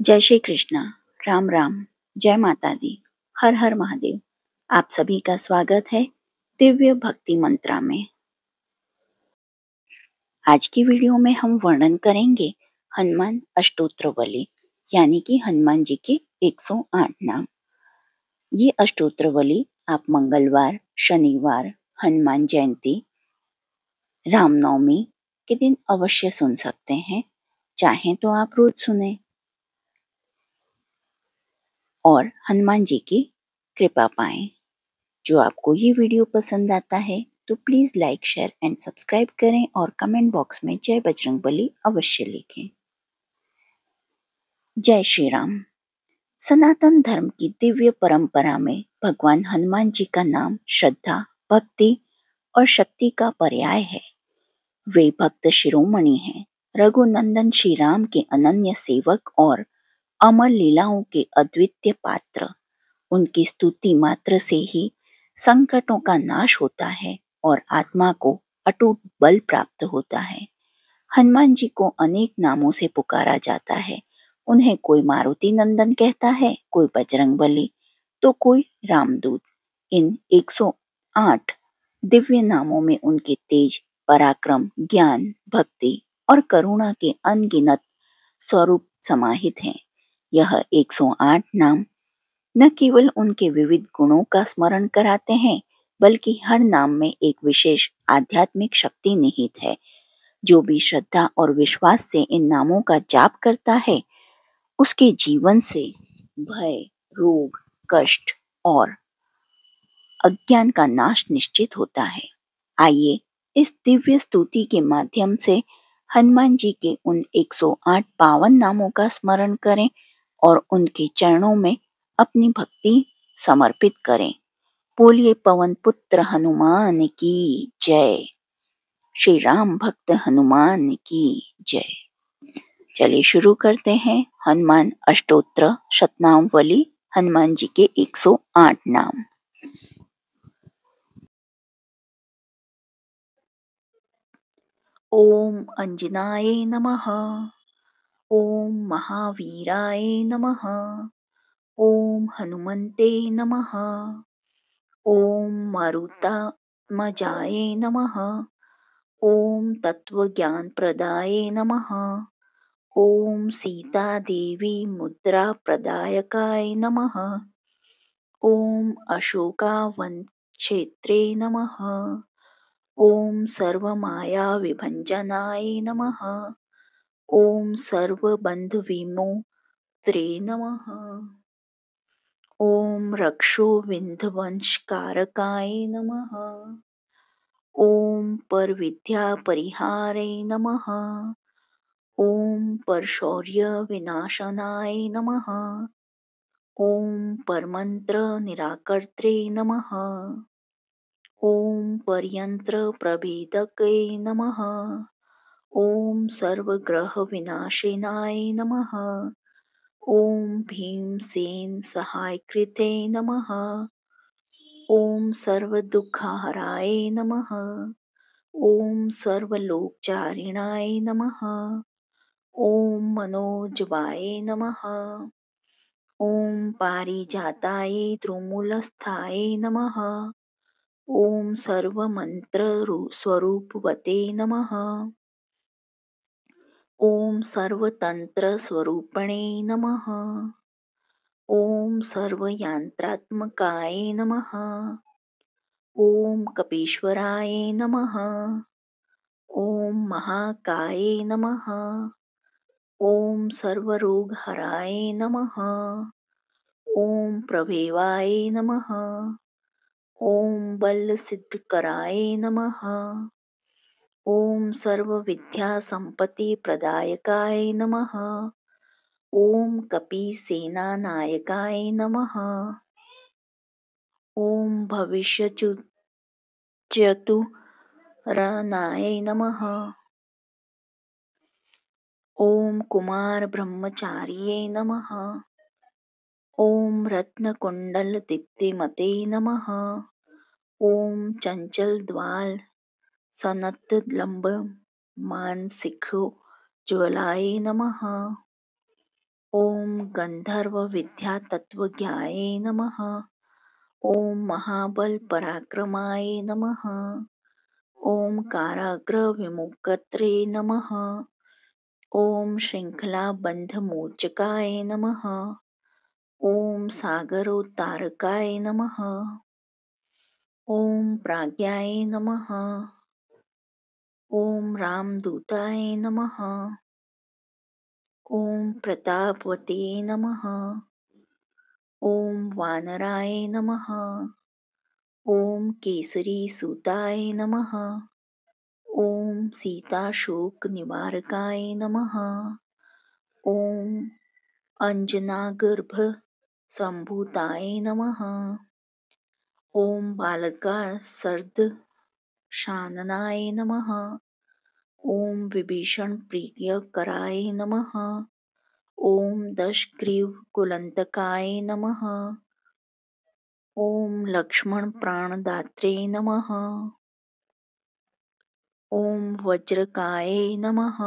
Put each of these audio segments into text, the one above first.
जय श्री कृष्णा। राम राम। जय माता दी। हर हर महादेव। आप सभी का स्वागत है दिव्य भक्ति मंत्रा में। आज की वीडियो में हम वर्णन करेंगे हनुमान अष्टोत्रवली यानी कि हनुमान जी के 108 नाम। ये अष्टोत्रवली आप मंगलवार, शनिवार, हनुमान जयंती, रामनवमी के दिन अवश्य सुन सकते हैं। चाहें तो आप रोज सुने और हनुमान जी की कृपा पाएं। जो आपको ये वीडियो पसंद आता है तो please like, share and subscribe करें और कमेंट बॉक्स में जय बजरंगबली अवश्य लिखें। जय श्री राम। सनातन धर्म की दिव्य परंपरा में भगवान हनुमान जी का नाम श्रद्धा, भक्ति और शक्ति का पर्याय है। वे भक्त शिरोमणि हैं, रघुनंदन श्री राम के अनन्य सेवक और अमर लीलाओं के अद्वितीय पात्र। उनकी स्तुति मात्र से ही संकटों का नाश होता है और आत्मा को अटूट बल प्राप्त होता है। हनुमान जी को अनेक नामों से पुकारा जाता है। उन्हें कोई मारुति नंदन कहता है, कोई बजरंगबली तो कोई रामदूत। इन 108 दिव्य नामों में उनके तेज, पराक्रम, ज्ञान, भक्ति और करुणा के अनगिनत स्वरूप समाहित हैं। यह 108 नाम न केवल उनके विविध गुणों का स्मरण कराते हैं, बल्कि हर नाम में एक विशेष आध्यात्मिक शक्ति निहित है। जो भी श्रद्धा और विश्वास से इन नामों का जाप करता है, उसके जीवन से भय, रोग, कष्ट और अज्ञान का नाश निश्चित होता है। आइए इस दिव्य स्तुति के माध्यम से हनुमान जी के उन 108 पावन नामों का स्मरण करें और उनके चरणों में अपनी भक्ति समर्पित करें। बोलिए पवन पुत्र हनुमान की जय। श्री राम भक्त हनुमान की जय। चलिए शुरू करते हैं हनुमान अष्टोत्र शतनामवली, हनुमान जी के 108 नाम। ओम अंजनाय नमः। ओम महावीराय नमः। ओम हनुमते नमः। ओम मारुतात्मजाय नमः। ओम तत्वज्ञानप्रदाय नमः। ओम सीता देवी मुद्रा प्रदायकाय नमः। ओम अशोकावन क्षेत्रे नमः। ओम सर्वमाया विभंजनाय नमः। ओम सर्वबंधविमोत्रे नमः। ओम रक्षोविंध्वंशकारकाय नमः। ओम परविद्यापरिहारे नमः। ओम परशौर्य विनाशनाय नमः। ओम परमंत्र निराकर्त्रे नमः। ओम परयंत्र प्रभेदके नमः। ओम सर्वग्रह विनाशिनाय नमः। ओम भीमसेन सहायकृते नमः। ओम सर्वदुःखहराय नमः। ओम सर्वलोकचारिणाय नमः। ओम मनोजवाय नमः। ओम पारिजाताय द्रुमूलस्थाय नमः। ओम सर्वमंत्र स्वरूपवते नमः। ओम सर्वतंत्र स्वरूपणे नमः। ओम सर्वयंत्रात्मकाय नमः। ओम कपीश्वराय नमः। ओम महाकाय नमः। ओम सर्वरोगहराय नमः। ओम प्रभेवाय नमः। ओम बलसिद्धकराय नमः। ओम सर्वविद्यासम्पत्तिप्रदायकाय नमः। ओम कपीसेनानायकाय नमः। ओम भविष्यचतुरनाय नमः। ओम कुमारब्रह्मचार्ये नमः। ओम रत्नकुण्डलदीप्तिमते नमः। ओम चञ्चलद्वाल सनतलम्ब मानसिकोज्ज्वलाय नमः। ओम गंधर्व विद्या तत्वज्ञाये नमः। ओम महाबल पराक्रमाय नमः। ओम काराग्र विमुक्त्रे नमः। ओम श्रृंखला बंध मोचकाय नमः। ओम सागरोत्तारकाय नमः। ओम प्राज्ञाय नमः। ओम रामदूताय नमः। ओम प्रतापवते नमः। ओम वानराय नमः। ओम केसरी सूताय नमः। ओम सीताशोक निवारकाय नमः। ओम अंजनागर्भ संभूताय नमः। ओम बालका सर्द शाननाय नमः। ओम विभीषण प्रियकराय नमः। ओम दशग्रीव कुलंतकाय नमः। ओम लक्ष्मण प्राणदात्रे नमः। ओम वज्रकाय नमः।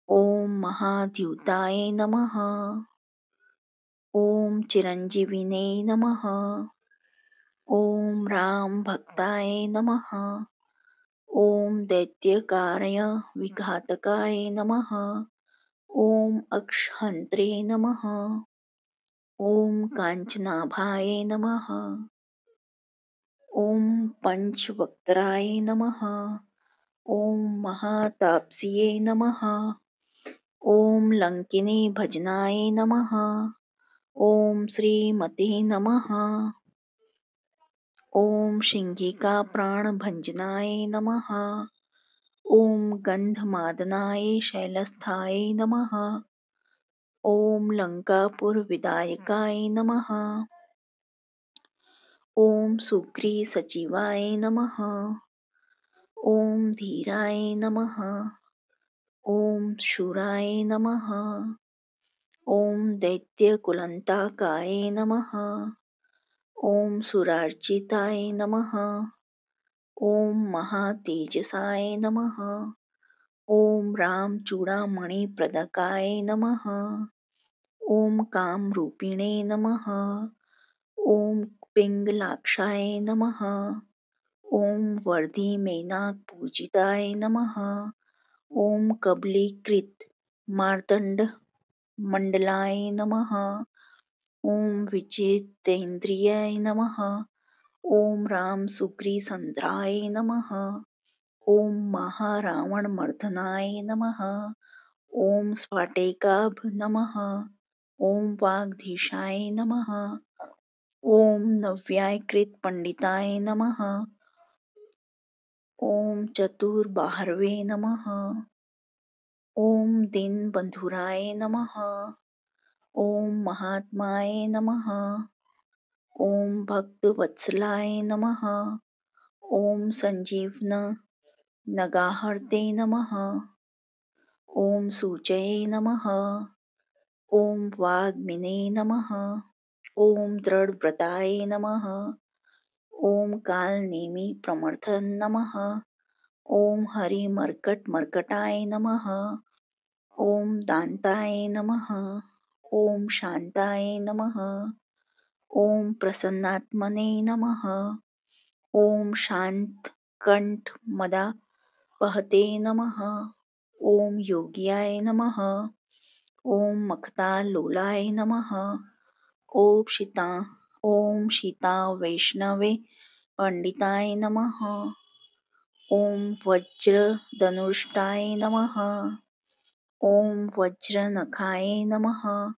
ओम महाद्युताय नमः। ओम चिरंजीविने नमः। ओम राम भक्ताय नमः। ओम दैत्यकार्य विघातकाय नमः। ओम अक्षहंत्रे नमः। ओम कांचनाभाय नमः। ओम पंचवक्त्राय नमः। ओम महातापस्ये नमः। ओम लंकिनी भजनाय नमः। ओम श्रीमते नमः। ओम शिंगिका प्राणभंजनाय नमः। ओम गंधमादनाय शैलस्थाय नमः। ओम लंकापुर विदायकाय नमः। ओम सुग्री सचिवाय नमः। ओम धीराय नमः। ओम शूराय नमः। ओम दैत्यकुलंताकाय नमः। ओम सुरार्चिताय नमः। ओम महातेजसाय नमः। ओम रामचूड़ामणिप्रदकाय नमः। ओम कामरूपिणे नमः। ओम पिंगलाक्षाय नमः। ओम वर्धिमेनाकपूजिताय नमः। ओम कबलीकृत मार्तंड मंडलाय नमः। ओम विचितेन्द्रियाय नमः। ओम राम सुग्रीसंद्राय नमः। ओम महारावणमर्दनाय नमः। ओम स्फाटेकाभ नमः। ओम वागधीशाय नमः। ओम नव्याकृत पंडिताय नमः। ओम चतुर्बाहवे नमः। ओम दीनबंधुराय नमः। ओम महात्माय नमः। ओम भक्तवत्सलाय नमः। ओम संजीवन नगाहर्ते नमः। ओम सूचये नमः। ओम वाग्मिने नमः। ओम दृढ़व्रताय नमः। ओम कालनेमि प्रमथन नमः। ओम हरिमर्कटमर्कटाय नमः। ओम दान्ताय नमः। ओम शान्ताय नमः। ओम प्रसन्नात्मने नमः। ओम शान्तकण्ठमदापहते नमः। ओम योग्याय नमः। ओम मखतालोलाय नमः। ओम शीता वैष्णवे पंडिताय नमः। ओम वज्रधनुष्टाय नमः। ओम वज्रनखाय नमः।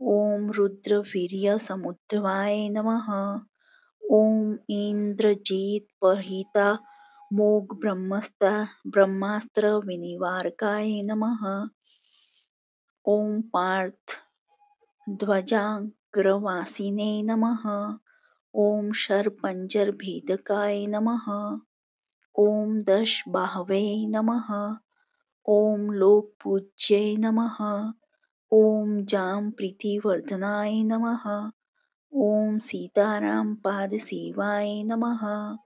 ओम रुद्रवीर्यसमुद्भवाय नमः। ओम इन्द्रजित्पहितामोघ ब्रह्मास्त्र नमः। ओम पार्थध्वजाग्रवासिने नमः। ओम शरपंजरभेदकाय नमः। ओम दशबाहवे नमः। ओम लोकपूज्ये नमः। ओम जामप्रीतिवर्धनाय नमः। ओम सीतारामपादसेवाय नमः।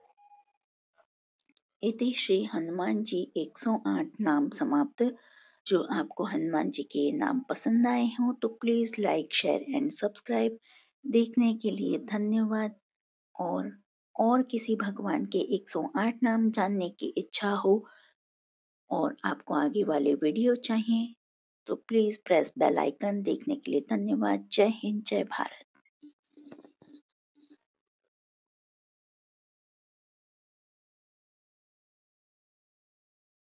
इति श्री हनुमान जी 108 नाम समाप्त। जो आपको हनुमान जी के नाम पसंद आए हों तो please like, share and subscribe. देखने के लिए धन्यवाद। और किसी भगवान के 108 नाम जानने की इच्छा हो और आपको आगे वाले वीडियो चाहिए तो प्लीज़ प्रेस बेल आइकन। देखने के लिए धन्यवाद। जय हिंद, जय भारत।